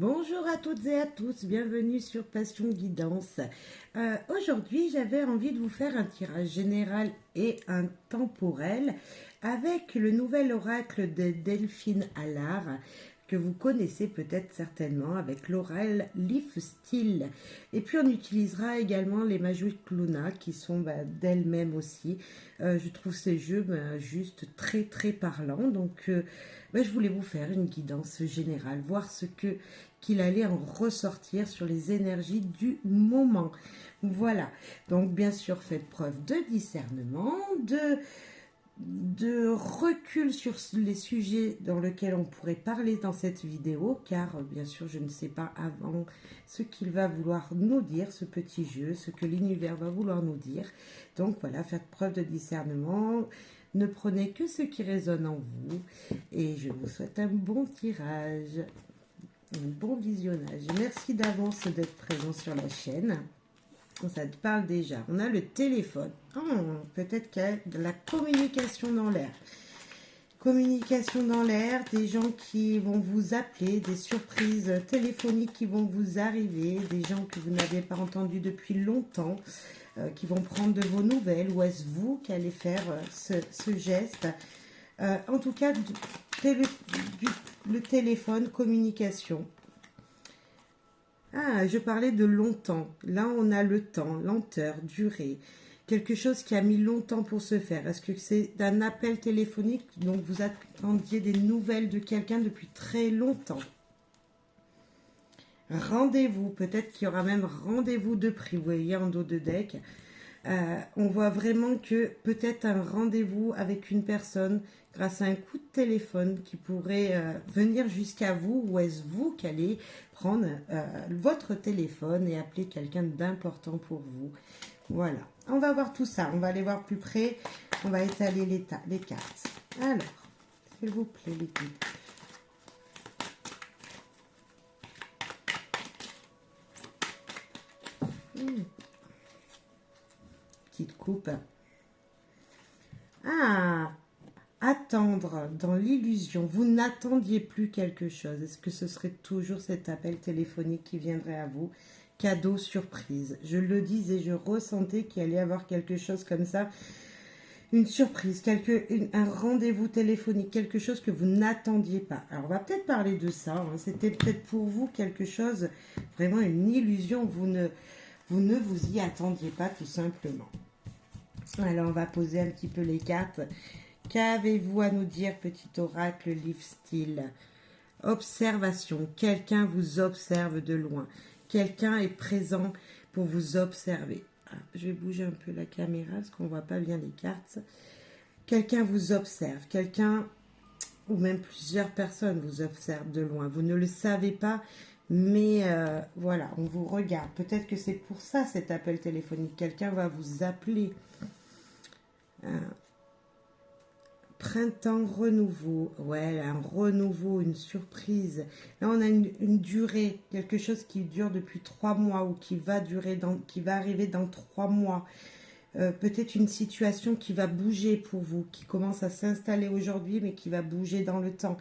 Bonjour à toutes et à tous, bienvenue sur Passion Guidance. Aujourd'hui, j'avais envie de vous faire un tirage général et un temporel avec le nouvel oracle de Delphine Allard que vous connaissez peut-être certainement avec l'oracle Leaf Steel. Et puis on utilisera également les Magic Luna qui sont d'elles-mêmes aussi. Je trouve ces jeux juste très très parlants. Donc je voulais vous faire une guidance générale, voir ce qu'il allait en ressortir sur les énergies du moment. Voilà, donc bien sûr faites preuve de discernement, de recul sur les sujets dans lesquels on pourrait parler dans cette vidéo, car bien sûr je ne sais pas avant ce qu'il va vouloir nous dire, ce petit jeu, ce que l'univers va vouloir nous dire. Donc voilà, faites preuve de discernement, ne prenez que ce qui résonne en vous, et je vous souhaite un bon tirage, un bon visionnage. Merci d'avance d'être présent sur la chaîne. Ça te parle déjà. On a le téléphone. Peut-être qu'il y a de la communication dans l'air. Communication dans l'air, des gens qui vont vous appeler, des surprises téléphoniques qui vont vous arriver, des gens que vous n'avez pas entendus depuis longtemps, qui vont prendre de vos nouvelles, ou est-ce vous qui allez faire ce geste? En tout cas, le téléphone, communication. Je parlais de longtemps. Là, on a le temps, lenteur, durée. Quelque chose qui a mis longtemps pour se faire. Est-ce que c'est un appel téléphonique? Donc, vous attendiez des nouvelles de quelqu'un depuis très longtemps. Rendez-vous. Peut-être qu'il y aura même rendez-vous de prix. Vous voyez en dos de deck. On voit vraiment que peut-être un rendez-vous avec une personne grâce à un coup de téléphone qui pourrait venir jusqu'à vous, ou est-ce vous qui allez prendre votre téléphone et appeler quelqu'un d'important pour vous. Voilà, on va voir tout ça, on va aller voir plus près, on va étaler les cartes. Alors, s'il vous plaît les guides. Petite coupe. Attendre dans l'illusion. Vous n'attendiez plus quelque chose. Est-ce que ce serait toujours cet appel téléphonique qui viendrait à vous? Cadeau surprise. Je le disais, je ressentais qu'il allait y avoir quelque chose comme ça. Une surprise, un rendez-vous téléphonique, quelque chose que vous n'attendiez pas. Alors, on va peut-être parler de ça. C'était peut-être pour vous quelque chose, vraiment une illusion. Vous ne vous y attendiez pas tout simplement. Alors, on va poser un petit peu les cartes. Qu'avez-vous à nous dire, petit oracle Leaf Steel? Observation. Quelqu'un vous observe de loin. Quelqu'un est présent pour vous observer. Je vais bouger un peu la caméra parce qu'on ne voit pas bien les cartes. Quelqu'un vous observe. Quelqu'un, ou même plusieurs personnes vous observent de loin. Vous ne le savez pas, mais voilà, on vous regarde. Peut-être que c'est pour ça cet appel téléphonique. Quelqu'un va vous appeler. Printemps, renouveau, ouais, un renouveau, une surprise. Là, on a une durée, quelque chose qui dure depuis 3 mois ou qui va arriver dans 3 mois. Peut-être une situation qui va bouger pour vous, qui commence à s'installer aujourd'hui, mais qui va bouger dans le temps.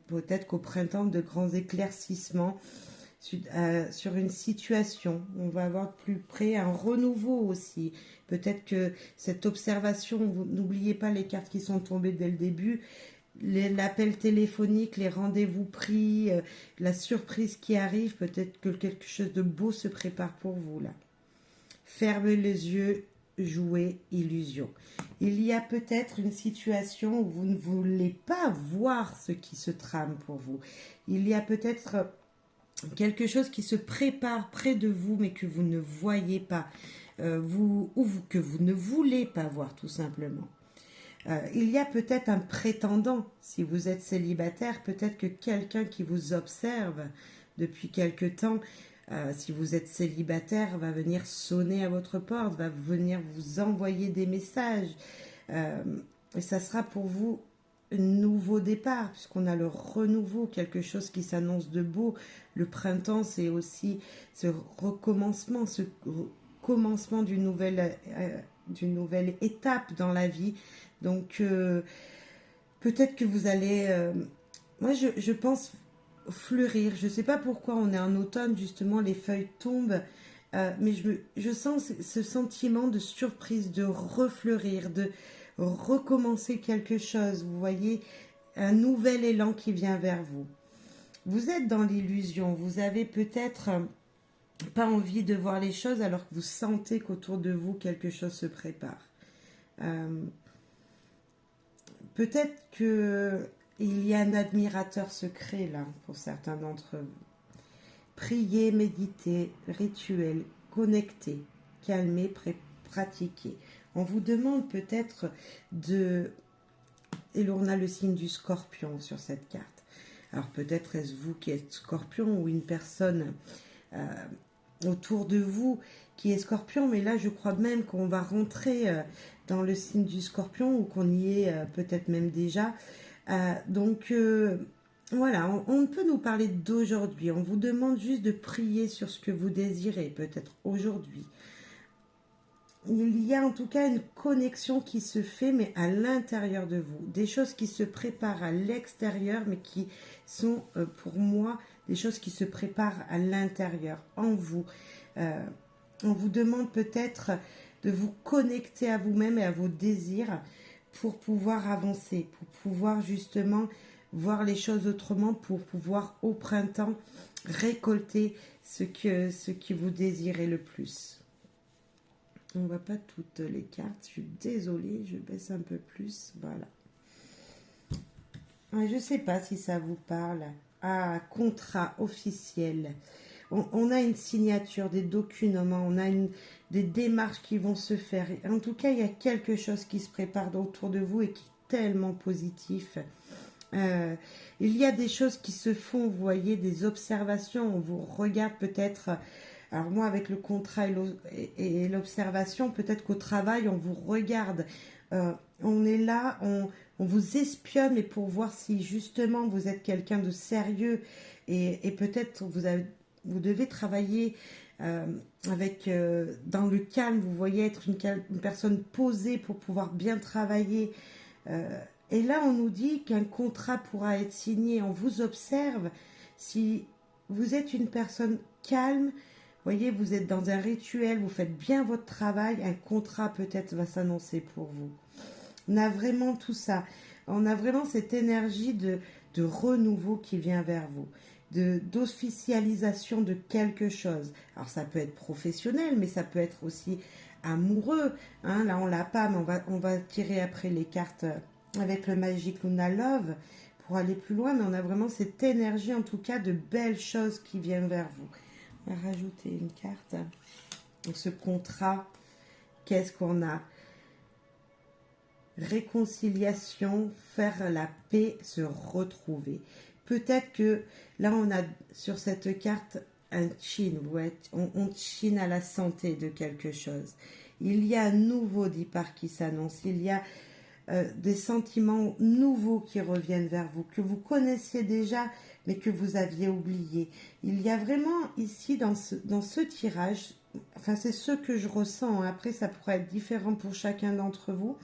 Peut-être qu'au printemps, de grands éclaircissements sur une situation. On va avoir plus près un renouveau aussi. Peut-être que cette observation, n'oubliez pas les cartes qui sont tombées dès le début, l'appel téléphonique, les rendez-vous pris, la surprise qui arrive, peut-être que quelque chose de beau se prépare pour vous là. Fermez les yeux, jouez illusion. Il y a peut-être une situation où vous ne voulez pas voir ce qui se trame pour vous. Il y a peut-être quelque chose qui se prépare près de vous, mais que vous ne voyez pas, que vous ne voulez pas voir tout simplement. Il y a peut-être un prétendant, si vous êtes célibataire, peut-être que quelqu'un qui vous observe depuis quelque temps, si vous êtes célibataire, va venir sonner à votre porte, va venir vous envoyer des messages, et ça sera pour vous nouveau départ, puisqu'on a le renouveau, quelque chose qui s'annonce de beau. Le printemps, c'est aussi ce recommencement, ce commencement d'une nouvelle étape dans la vie. Donc, peut-être que vous allez... moi, je pense fleurir. Je ne sais pas pourquoi on est en automne, justement, les feuilles tombent, mais je sens ce sentiment de surprise, de refleurir, de recommencer quelque chose. Vous voyez, un nouvel élan qui vient vers vous. Vous êtes dans l'illusion, vous avez peut-être pas envie de voir les choses alors que vous sentez qu'autour de vous quelque chose se prépare. Euh, Peut-être que il y a un admirateur secret là pour certains d'entre vous. Priez, méditez, rituel, connectez, calmez, pratiquez. On vous demande peut-être de... Et là, on a le signe du scorpion sur cette carte. Alors peut-être est-ce vous qui êtes scorpion ou une personne autour de vous qui est scorpion, mais là je crois même qu'on va rentrer dans le signe du scorpion ou qu'on y est peut-être même déjà. Donc voilà, on peut nous parler d'aujourd'hui. On vous demande juste de prier sur ce que vous désirez, peut-être aujourd'hui. Il y a en tout cas une connexion qui se fait, mais à l'intérieur de vous. Des choses qui se préparent à l'extérieur, mais qui sont, pour moi, des choses qui se préparent à l'intérieur, en vous. On vous demande peut-être de vous connecter à vous-même et à vos désirs pour pouvoir avancer, pour pouvoir justement voir les choses autrement, pour pouvoir au printemps récolter ce que vous désirez le plus. On ne voit pas toutes les cartes, je suis désolée, je baisse un peu plus, voilà. Je ne sais pas si ça vous parle. Ah, contrat officiel. On a une signature, des documents, on a des démarches qui vont se faire. En tout cas, il y a quelque chose qui se prépare autour de vous et qui est tellement positif. Il y a des choses qui se font, vous voyez, des observations. On vous regarde peut-être... Alors moi, avec le contrat et l'observation, peut-être qu'au travail, on vous regarde. On est là, on vous espionne, mais pour voir si justement vous êtes quelqu'un de sérieux. Et peut-être vous devez travailler dans le calme. Vous voyez être une personne posée pour pouvoir bien travailler. Et là, on nous dit qu'un contrat pourra être signé. On vous observe. Si vous êtes une personne calme, voyez, vous êtes dans un rituel, vous faites bien votre travail, un contrat peut-être va s'annoncer pour vous. On a vraiment tout ça. On a vraiment cette énergie de renouveau qui vient vers vous, d'officialisation de quelque chose. Alors ça peut être professionnel, mais ça peut être aussi amoureux. Hein, là, on l'a pas, mais on va tirer après les cartes avec le Magic Luna Love pour aller plus loin. Mais on a vraiment cette énergie, en tout cas, de belles choses qui viennent vers vous. On va rajouter une carte. Donc, ce contrat, qu'est-ce qu'on a? Réconciliation, faire la paix, se retrouver. Peut-être que là, on a sur cette carte un chin. On chine à la santé de quelque chose. Il y a un nouveau départ qui s'annonce. Il y a des sentiments nouveaux qui reviennent vers vous, que vous connaissiez déjà, mais que vous aviez oublié. Il y a vraiment ici, dans ce tirage, enfin c'est ce que je ressens, après ça pourrait être différent pour chacun d'entre vous,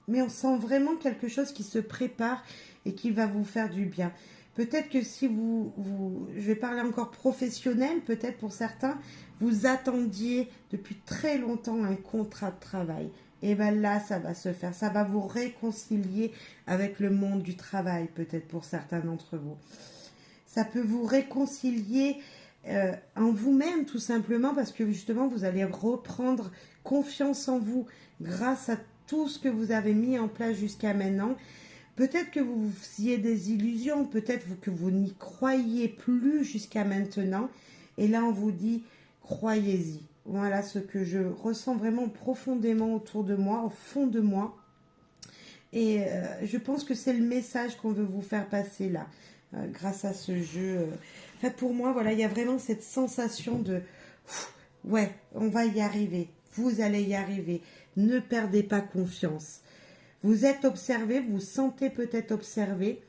mais on sent vraiment quelque chose qui se prépare et qui va vous faire du bien. Peut-être que si je vais parler encore professionnel, peut-être pour certains, vous attendiez depuis très longtemps un contrat de travail. Et bien là, ça va se faire. Ça va vous réconcilier avec le monde du travail, peut-être pour certains d'entre vous. Ça peut vous réconcilier en vous-même, tout simplement, parce que justement, vous allez reprendre confiance en vous grâce à tout ce que vous avez mis en place jusqu'à maintenant. Peut-être que vous faisiez des illusions, peut-être que vous n'y croyiez plus jusqu'à maintenant. Et là, on vous dit, croyez-y. Voilà ce que je ressens vraiment profondément autour de moi, au fond de moi. Et je pense que c'est le message qu'on veut vous faire passer là, grâce à ce jeu. En fait, pour moi, voilà, il y a vraiment cette sensation de ouais, on va y arriver. Vous allez y arriver. Ne perdez pas confiance. Vous êtes observé, vous sentez peut-être observé.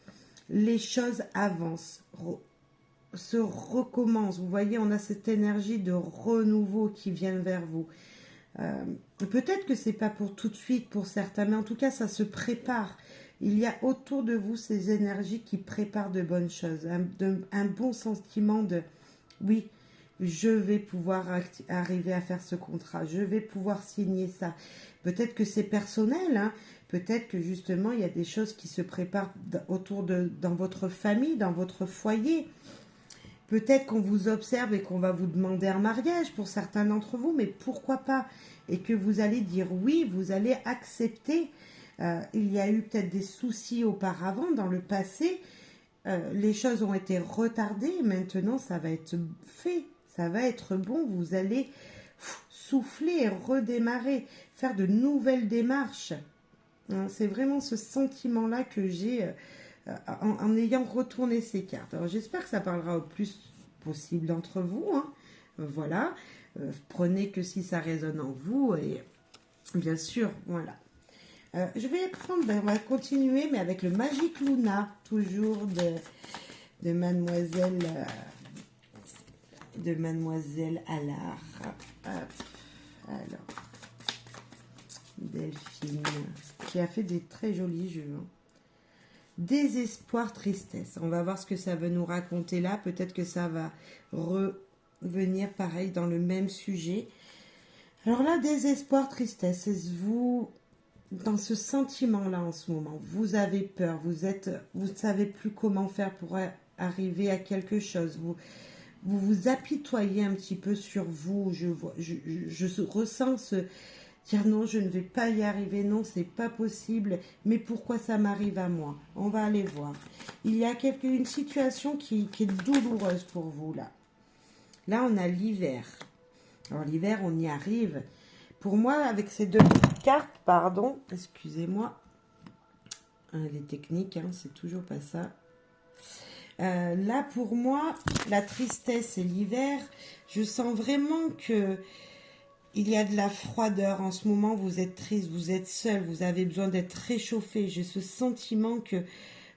Les choses avancent, se recommencent. Vous voyez, on a cette énergie de renouveau qui vient vers vous. Peut-être que c'est pas pour tout de suite pour certains, mais en tout cas, ça se prépare. Il y a autour de vous ces énergies qui préparent de bonnes choses, un bon sentiment de oui, je vais pouvoir arriver à faire ce contrat, je vais pouvoir signer ça. Peut-être que c'est personnel, hein. Peut-être que justement il y a des choses qui se préparent dans votre famille, dans votre foyer. Peut-être qu'on vous observe et qu'on va vous demander un mariage pour certains d'entre vous, mais pourquoi pas? Et que vous allez dire oui, vous allez accepter. Il y a eu peut-être des soucis auparavant, dans le passé. Les choses ont été retardées. Maintenant, ça va être fait. Ça va être bon. Vous allez souffler et redémarrer, faire de nouvelles démarches. C'est vraiment ce sentiment-là que j'ai en ayant retourné ces cartes. Alors j'espère que ça parlera au plus possible d'entre vous. Hein. Voilà. Prenez que si ça résonne en vous. Et bien sûr, voilà. Je vais prendre, on va continuer, mais avec le Magic Luna, toujours de Mademoiselle Allard. Alors, Delphine, qui a fait des très jolis jeux. Hein. Désespoir, tristesse. On va voir ce que ça veut nous raconter là. Peut-être que ça va revenir pareil dans le même sujet. Alors là, désespoir, tristesse. Est-ce vous, dans ce sentiment-là en ce moment, vous avez peur, vous ne savez plus comment faire pour arriver à quelque chose. Vous apitoyez un petit peu sur vous. Je ressens ce dire non, je ne vais pas y arriver, non, c'est pas possible, mais pourquoi ça m'arrive à moi? On va aller voir. Il y a une situation qui est douloureuse pour vous, là. Là, on a l'hiver. Alors, l'hiver, on y arrive. Pour moi, avec ces deux cartes, pardon, excusez-moi, les techniques, hein, c'est toujours pas ça. Là, pour moi, la tristesse et l'hiver, je sens vraiment que il y a de la froideur en ce moment, vous êtes triste, vous êtes seul, vous avez besoin d'être réchauffé. J'ai ce sentiment que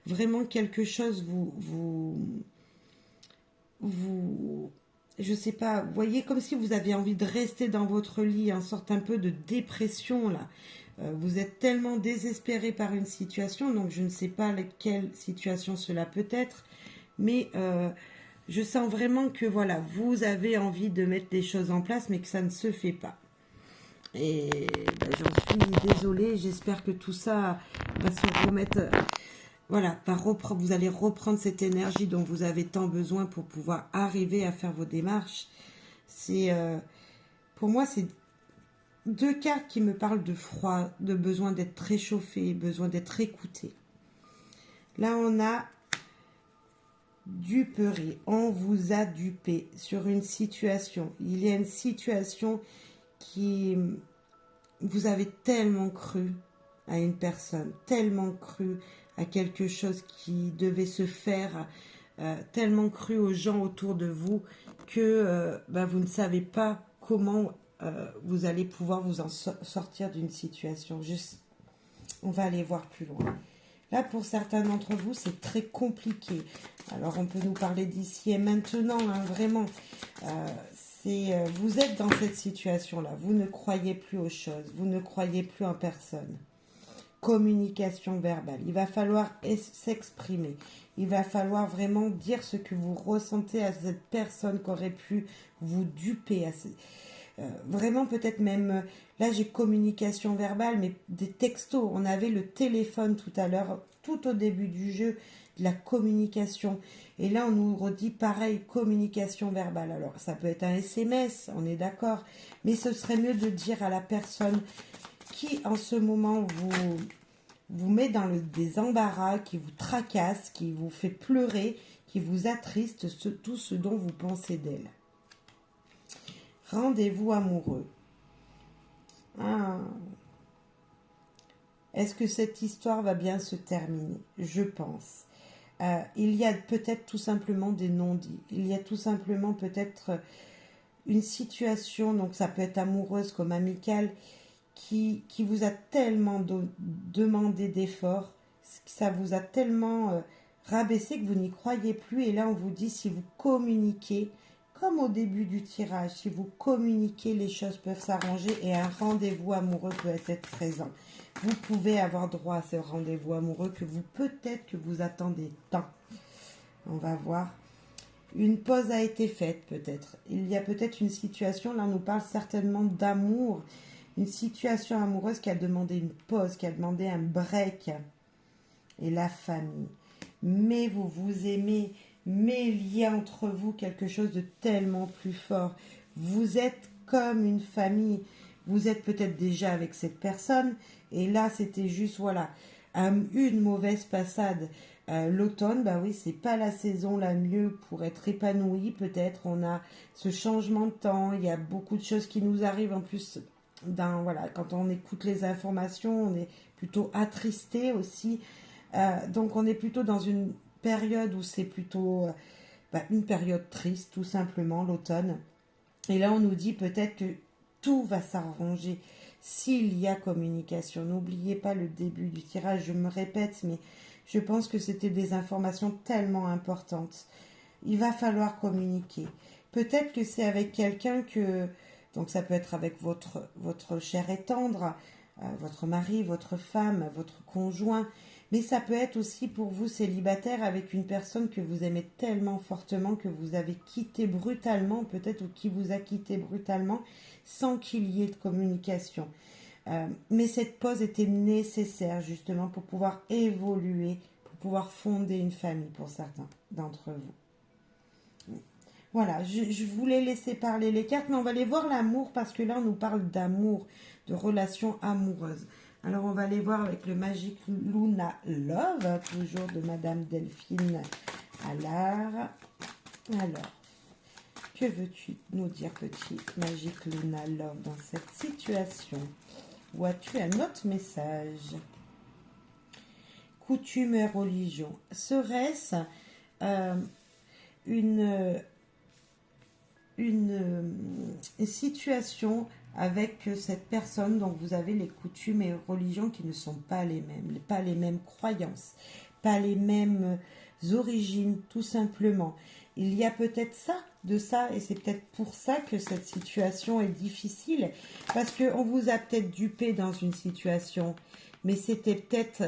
vraiment quelque chose je sais pas, vous voyez comme si vous aviez envie de rester dans votre lit, une sorte un peu de dépression là. Vous êtes tellement désespéré par une situation, donc je ne sais pas quelle situation cela peut être, mais je sens vraiment que voilà, vous avez envie de mettre des choses en place, mais que ça ne se fait pas. Et ben, j'en suis désolée, j'espère que tout ça va se remettre... Voilà, vous allez reprendre cette énergie dont vous avez tant besoin pour pouvoir arriver à faire vos démarches. Pour moi, c'est deux cartes qui me parlent de froid, de besoin d'être réchauffé, besoin d'être écouté. Là, on a duperie, on vous a dupé sur une situation. Il y a une situation qui... Vous avez tellement cru à une personne, tellement cru à quelque chose qui devait se faire, tellement cru aux gens autour de vous que vous ne savez pas comment vous allez pouvoir vous en sortir d'une situation. On va aller voir plus loin. Là, pour certains d'entre vous, c'est très compliqué. Alors, on peut nous parler d'ici et maintenant, hein, vraiment. Vous êtes dans cette situation-là. Vous ne croyez plus aux choses. Vous ne croyez plus en personne. Communication verbale. Il va falloir s'exprimer. Il va falloir vraiment dire ce que vous ressentez à cette personne qui aurait pu vous duper. Vraiment, peut-être même... Là, j'ai communication verbale, mais des textos. On avait le téléphone tout à l'heure, tout au début du jeu, de la communication. Et là, on nous redit pareil, communication verbale. Alors, ça peut être un SMS, on est d'accord. Mais ce serait mieux de dire à la personne qui, en ce moment, vous met dans des embarras, qui vous tracasse, qui vous fait pleurer, qui vous attriste, tout ce dont vous pensez d'elle. Rendez-vous amoureux. Ah. Est-ce que cette histoire va bien se terminer? Je pense. Il y a peut-être tout simplement des non-dits. Il y a tout simplement peut-être une situation, donc ça peut être amoureuse comme amicale, qui vous a tellement demandé d'efforts, ça vous a tellement rabaissé que vous n'y croyez plus. Et là, on vous dit, si vous communiquez, comme au début du tirage, si vous communiquez, les choses peuvent s'arranger et un rendez-vous amoureux peut être présent. vous pouvez avoir droit à ce rendez-vous amoureux que vous, peut-être que vous attendez tant. On va voir. Une pause a été faite peut-être. Il y a peut-être une situation, là on nous parle certainement d'amour, une situation amoureuse qui a demandé une pause, qui a demandé un break. Et la famille. Mais vous vous aimez, mais il y a entre vous quelque chose de tellement plus fort. Vous êtes comme une famille. Vous êtes peut-être déjà avec cette personne. Et là, c'était juste, voilà, une mauvaise passade. L'automne, bah oui, c'est pas la saison la mieux pour être épanoui. Peut-être on a ce changement de temps. Il y a beaucoup de choses qui nous arrivent en plus. Voilà, quand on écoute les informations, on est plutôt attristé aussi. Donc on est plutôt dans une période où c'est plutôt une période triste, tout simplement, l'automne. Et là, on nous dit peut-être que tout va s'arranger s'il y a communication. N'oubliez pas le début du tirage, je me répète, mais je pense que c'était des informations tellement importantes. Il va falloir communiquer. Peut-être que c'est avec quelqu'un que... Donc ça peut être avec votre cher et tendre, votre mari, votre femme, votre conjoint. Mais ça peut être aussi pour vous célibataire avec une personne que vous aimez tellement fortement que vous avez quitté brutalement, peut-être, ou qui vous a quitté brutalement, sans qu'il y ait de communication. Mais cette pause était nécessaire justement pour pouvoir évoluer, pour pouvoir fonder une famille pour certains d'entre vous. Voilà, je voulais laisser parler les cartes, mais on va aller voir l'amour parce que là on nous parle d'amour, de relations amoureuses. Alors on va aller voir avec le Magic Luna Love, toujours de Madame Delphine Allard. Alors, que veux-tu nous dire, petit Magic Luna Love, dans cette situation? Ou as-tu un autre message? Coutume et religion. Serait-ce une situation avec cette personne dont vous avez les coutumes et religions qui ne sont pas les mêmes croyances, pas les mêmes origines, tout simplement. Il y a peut-être de ça, et c'est peut-être pour ça que cette situation est difficile, parce qu'on vous a peut-être dupé dans une situation, mais c'était peut-être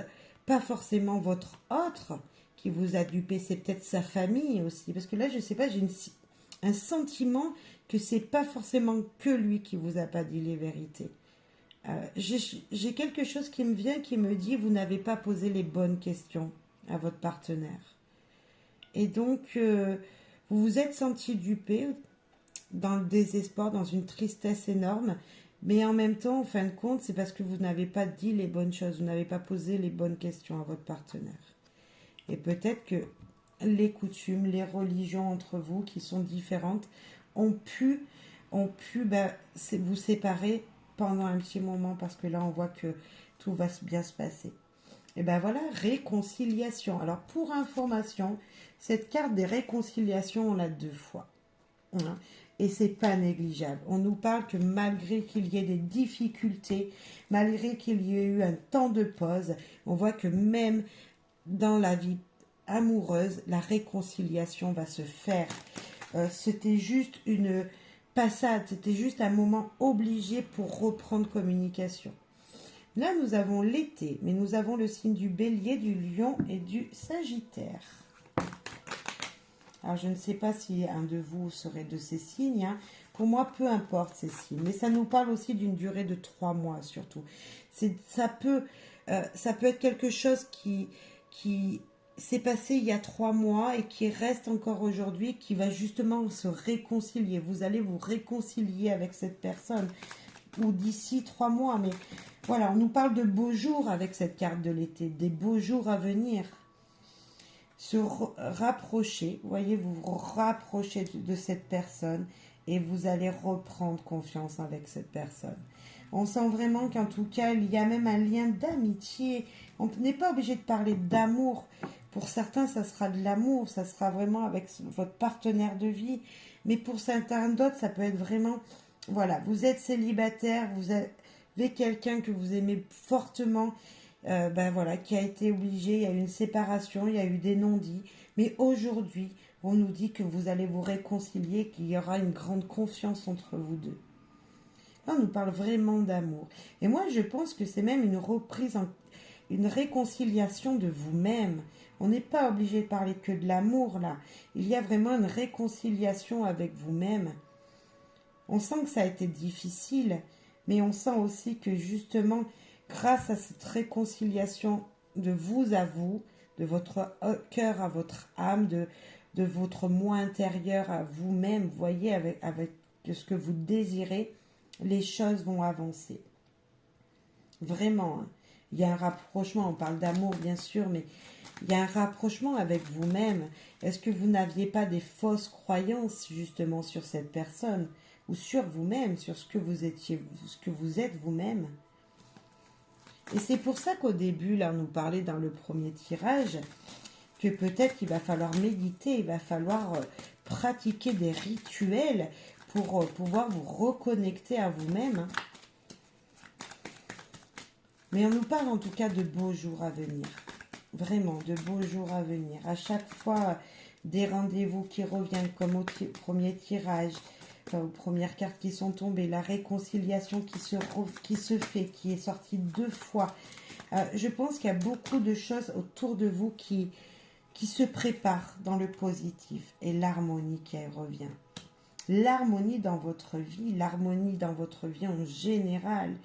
pas forcément votre autre qui vous a dupé, c'est peut-être sa famille aussi, parce que là, je sais pas, j'ai un sentiment que c'est pas forcément que lui qui vous a pas dit les vérités. J'ai quelque chose qui me vient qui me dit vous n'avez pas posé les bonnes questions à votre partenaire. Et donc, vous vous êtes senti dupé dans le désespoir, dans une tristesse énorme, mais en même temps, en fin de compte, c'est parce que vous n'avez pas dit les bonnes choses, vous n'avez pas posé les bonnes questions à votre partenaire. Et peut-être que les coutumes, les religions entre vous qui sont différentes ont pu vous séparer pendant un petit moment parce que là on voit que tout va bien se passer. Et ben voilà, réconciliation. Alors pour information, cette carte des réconciliations, on l'a 2 fois. Hein, et c'est pas négligeable. On nous parle que malgré qu'il y ait des difficultés, malgré qu'il y ait eu un temps de pause, on voit que même dans la vie amoureuse, la réconciliation va se faire. C'était juste une passade, c'était juste un moment obligé pour reprendre communication. Là, nous avons l'été, mais nous avons le signe du bélier, du lion et du sagittaire. Alors, je ne sais pas si un de vous serait de ces signes. Hein. Pour moi, peu importe ces signes. Mais ça nous parle aussi d'une durée de 3 mois, surtout. Ça peut être quelque chose qui s'est passé il y a 3 mois et qui reste encore aujourd'hui, qui va justement se réconcilier. Vous allez vous réconcilier avec cette personne. Ou d'ici 3 mois. Mais voilà, on nous parle de beaux jours avec cette carte de l'été. Des beaux jours à venir. Se rapprocher, vous voyez, vous vous rapprochez de cette personne et vous allez reprendre confiance avec cette personne. On sent vraiment qu'en tout cas, il y a même un lien d'amitié. On n'est pas obligé de parler d'amour. Pour certains, ça sera de l'amour, ça sera vraiment avec votre partenaire de vie. Mais pour certains d'autres, ça peut être vraiment, voilà, vous êtes célibataire, vous avez quelqu'un que vous aimez fortement, voilà, qui a été obligé, il y a eu une séparation, il y a eu des non-dits, mais aujourd'hui, on nous dit que vous allez vous réconcilier, qu'il y aura une grande confiance entre vous deux. Là, on nous parle vraiment d'amour. Et moi, je pense que c'est même une reprise, une réconciliation de vous-même. On n'est pas obligé de parler que de l'amour, là. Il y a vraiment une réconciliation avec vous-même. On sent que ça a été difficile, mais on sent aussi que justement, grâce à cette réconciliation de vous à vous, de votre cœur à votre âme, de votre moi intérieur à vous-même, voyez, avec ce que vous désirez, les choses vont avancer. Vraiment, hein. Il y a un rapprochement, on parle d'amour bien sûr, mais il y a un rapprochement avec vous-même. Est-ce que vous n'aviez pas des fausses croyances justement sur cette personne ou sur vous-même, sur ce que vous étiez, ce que vous êtes vous-même? Et c'est pour ça qu'au début, là, on nous parlait dans le premier tirage que peut-être qu'il va falloir méditer, il va falloir pratiquer des rituels pour pouvoir vous reconnecter à vous-même, hein. Mais on nous parle en tout cas de beaux jours à venir. Vraiment, de beaux jours à venir. À chaque fois, des rendez-vous qui reviennent comme au premier tirage, enfin, aux premières cartes qui sont tombées, la réconciliation qui se fait, qui est sortie 2 fois. Je pense qu'il y a beaucoup de choses autour de vous qui se préparent dans le positif. Et l'harmonie qui revient. L'harmonie dans votre vie en général.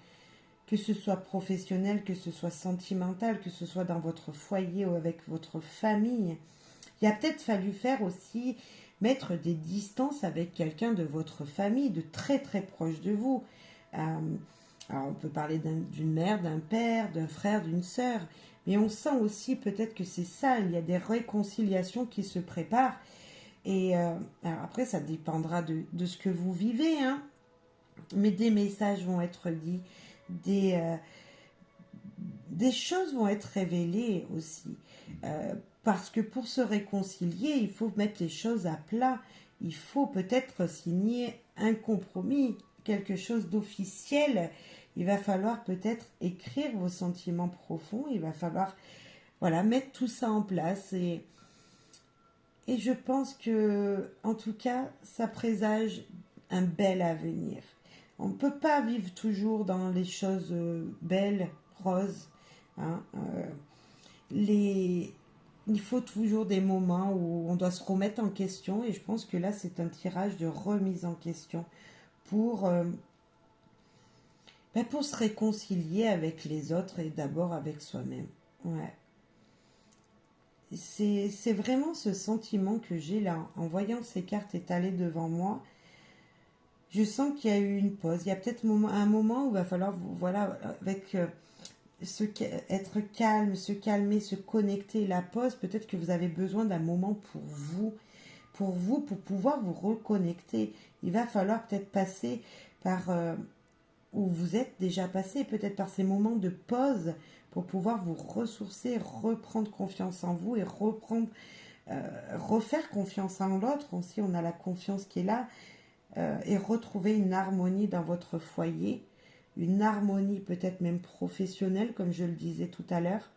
Que ce soit professionnel, que ce soit sentimental, que ce soit dans votre foyer ou avec votre famille. Il a peut-être fallu faire aussi, mettre des distances avec quelqu'un de votre famille, de très très proche de vous. Alors on peut parler d'une mère, d'un père, d'un frère, d'une sœur, mais on sent aussi peut-être que c'est ça, il y a des réconciliations qui se préparent. Et alors après, ça dépendra de ce que vous vivez, hein, mais des messages vont être dits. Des choses vont être révélées aussi. Parce que pour se réconcilier, il faut mettre les choses à plat. Il faut peut-être signer un compromis, quelque chose d'officiel. Il va falloir peut-être écrire vos sentiments profonds. Il va falloir mettre tout ça en place. Et je pense que, en tout cas, ça présage un bel avenir. On ne peut pas vivre toujours dans les choses belles, roses. Hein, il faut toujours des moments où on doit se remettre en question. Et je pense que là, c'est un tirage de remise en question pour se réconcilier avec les autres et d'abord avec soi-même. Ouais. C'est vraiment ce sentiment que j'ai là, en voyant ces cartes étalées devant moi. Je sens qu'il y a eu une pause. Il y a peut-être un moment où il va falloir, avec être calme, se calmer, se connecter. La pause, peut-être que vous avez besoin d'un moment pour pouvoir vous reconnecter. Il va falloir peut-être passer par, où vous êtes déjà passé, peut-être par ces moments de pause pour pouvoir vous ressourcer, reprendre confiance en vous et refaire confiance en l'autre. Aussi, on a la confiance qui est là. Et retrouver une harmonie dans votre foyer, une harmonie peut-être même professionnelle, comme je le disais tout à l'heure.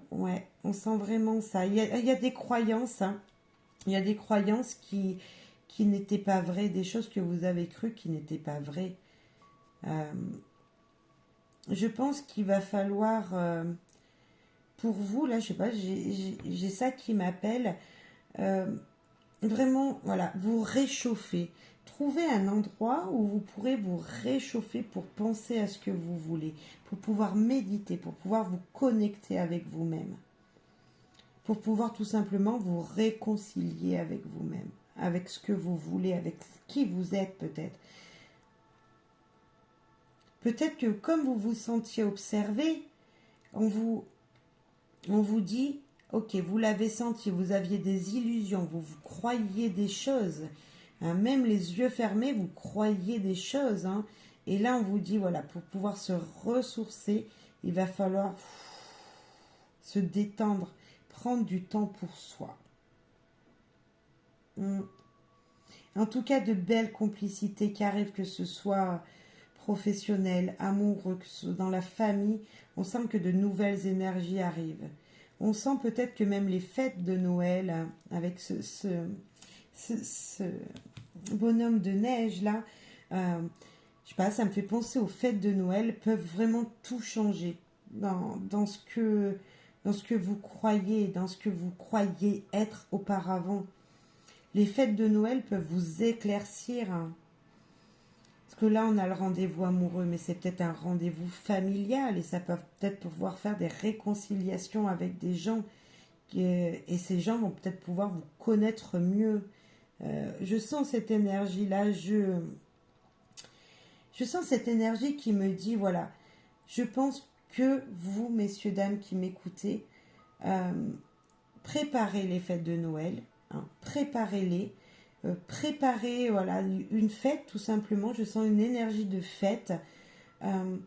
Ouais, on sent vraiment ça. Il y a des croyances, hein. Il y a des croyances qui n'étaient pas vraies, des choses que vous avez crues qui n'étaient pas vraies. Je pense qu'il va falloir, pour vous, là, je sais pas, j'ai ça qui m'appelle... Vraiment, vous réchauffer. Trouvez un endroit où vous pourrez vous réchauffer pour penser à ce que vous voulez, pour pouvoir méditer, pour pouvoir vous connecter avec vous-même, pour pouvoir tout simplement vous réconcilier avec vous-même, avec ce que vous voulez, avec qui vous êtes peut-être. Peut-être que comme vous vous sentiez observé, on vous dit... Ok, vous l'avez senti, vous aviez des illusions, vous croyiez des choses. Hein, même les yeux fermés, vous croyiez des choses. Hein, et là, on vous dit, pour pouvoir se ressourcer, il va falloir se détendre, prendre du temps pour soi. En tout cas, de belles complicités qui arrivent, que ce soit professionnel, amoureux, que ce soit dans la famille. On sent que de nouvelles énergies arrivent. On sent peut-être que même les fêtes de Noël, avec ce bonhomme de neige là, Je sais pas, ça me fait penser aux fêtes de Noël, peuvent vraiment tout changer dans ce que vous croyez, dans ce que vous croyez être auparavant. Les fêtes de Noël peuvent vous éclaircir, hein. Parce que là, on a le rendez-vous amoureux, mais c'est peut-être un rendez-vous familial et ça peut peut-être pouvoir faire des réconciliations avec des gens. Et ces gens vont peut-être pouvoir vous connaître mieux. Je sens cette énergie-là, je sens cette énergie qui me dit, voilà, je pense que vous, messieurs, dames qui m'écoutez, euh, préparez les fêtes de Noël, hein, préparez-les, préparez voilà, une fête tout simplement, je sens une énergie de fête, euh,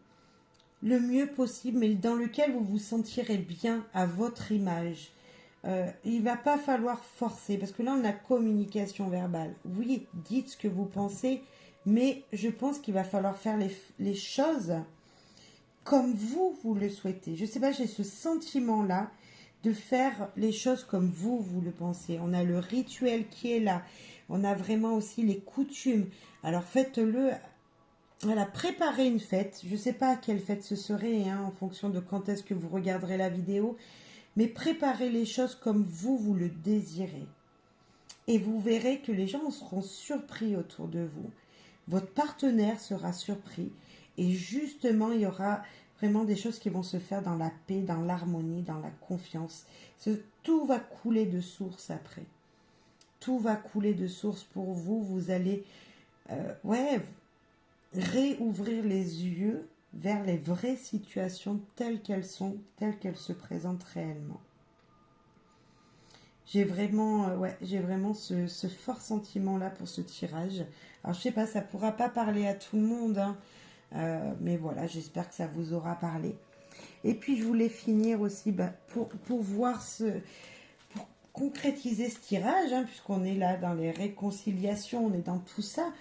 le mieux possible, mais dans lequel vous vous sentirez bien à votre image. Il va pas falloir forcer, parce que là on a communication verbale. Oui, dites ce que vous pensez, mais je pense qu'il va falloir faire les choses comme vous le souhaitez. Je sais pas, j'ai ce sentiment-là de faire les choses comme vous le pensez. On a le rituel qui est là. On a vraiment aussi les coutumes. Alors faites-le. Voilà, préparez une fête. Je ne sais pas à quelle fête ce serait, hein, en fonction de quand est-ce que vous regarderez la vidéo. Mais préparez les choses comme vous le désirez. Et vous verrez que les gens seront surpris autour de vous. Votre partenaire sera surpris. Et justement, il y aura vraiment des choses qui vont se faire dans la paix, dans l'harmonie, dans la confiance. Tout va couler de source après. Tout va couler de source pour vous. Vous allez réouvrir les yeux vers les vraies situations telles qu'elles sont, telles qu'elles se présentent réellement. J'ai vraiment, ce fort sentiment-là pour ce tirage. Alors, je sais pas, ça pourra pas parler à tout le monde, hein, mais voilà, j'espère que ça vous aura parlé. Et puis, je voulais finir aussi pour voir pour concrétiser ce tirage, hein, puisqu'on est là dans les réconciliations, on est dans tout ça,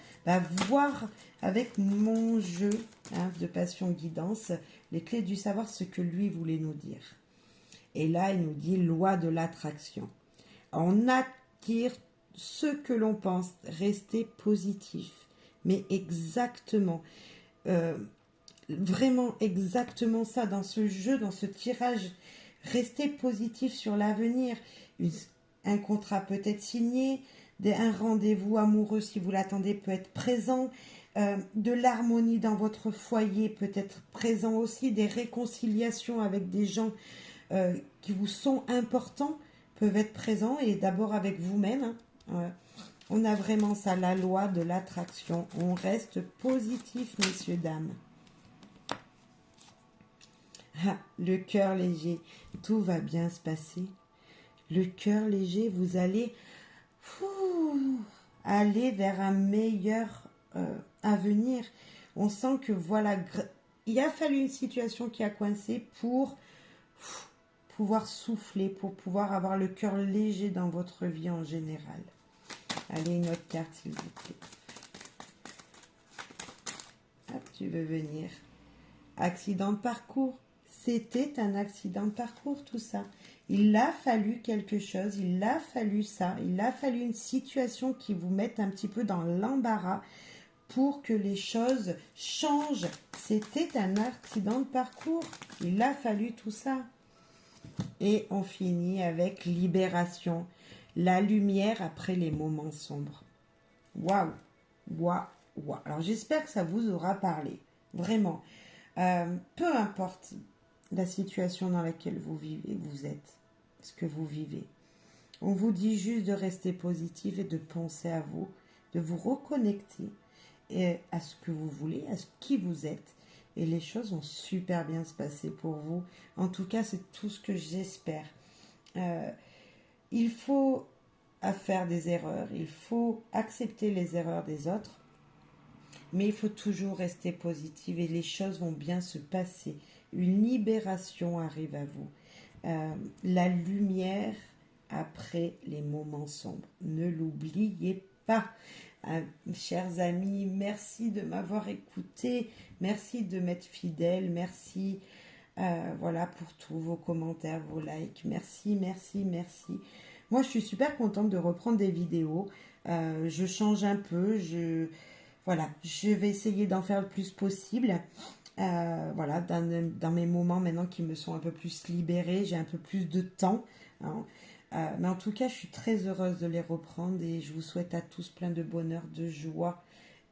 voir avec mon jeu, hein, de passion guidance, les clés du savoir, ce que lui voulait nous dire. Et là, il nous dit loi de l'attraction. On attire ce que l'on pense, rester positif. Mais exactement, vraiment exactement ça, dans ce jeu, dans ce tirage, restez positif sur l'avenir. Un contrat peut être signé, un rendez-vous amoureux, si vous l'attendez, peut être présent. De l'harmonie dans votre foyer peut être présent aussi. Des réconciliations avec des gens qui vous sont importants peuvent être présents, et d'abord avec vous-même, hein. On a vraiment ça, la loi de l'attraction. On reste positif, messieurs, dames. Ah, le cœur léger, tout va bien se passer. Le cœur léger, vous allez aller vers un meilleur avenir. On sent que voilà, il a fallu une situation qui a coincé pour pouvoir souffler, pour pouvoir avoir le cœur léger dans votre vie en général. Allez, une autre carte, s'il vous plaît. Hop, tu veux venir. Accident de parcours. C'était un accident de parcours, tout ça. Il a fallu quelque chose, il a fallu ça, il a fallu une situation qui vous mette un petit peu dans l'embarras pour que les choses changent. C'était un accident de parcours. Il a fallu tout ça. Et on finit avec libération. La lumière après les moments sombres. Waouh, waouh, waouh. Alors j'espère que ça vous aura parlé. Vraiment. Peu importe la situation dans laquelle vous vivez, vous êtes, ce que vous vivez. On vous dit juste de rester positif et de penser à vous, de vous reconnecter à ce que vous voulez, à ce qui vous êtes. Et les choses vont super bien se passer pour vous. En tout cas, c'est tout ce que j'espère. Il faut faire des erreurs, il faut accepter les erreurs des autres, mais il faut toujours rester positif et les choses vont bien se passer. Une libération arrive à vous. La lumière après les moments sombres. Ne l'oubliez pas. Chers amis, merci de m'avoir écouté, merci de m'être fidèle, merci voilà pour tous vos commentaires, vos likes, merci, merci, merci. Moi, je suis super contente de reprendre des vidéos. Je change un peu, voilà, je vais essayer d'en faire le plus possible. Voilà, dans mes moments maintenant qui me sont un peu plus libérés, j'ai un peu plus de temps, hein. Mais en tout cas, je suis très heureuse de les reprendre et je vous souhaite à tous plein de bonheur, de joie.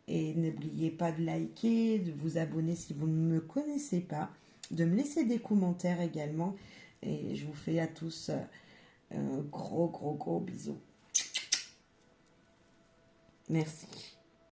Et n'oubliez pas de liker, de vous abonner si vous ne me connaissez pas, de me laisser des commentaires également. Et je vous fais à tous un gros, gros, gros bisous. Merci.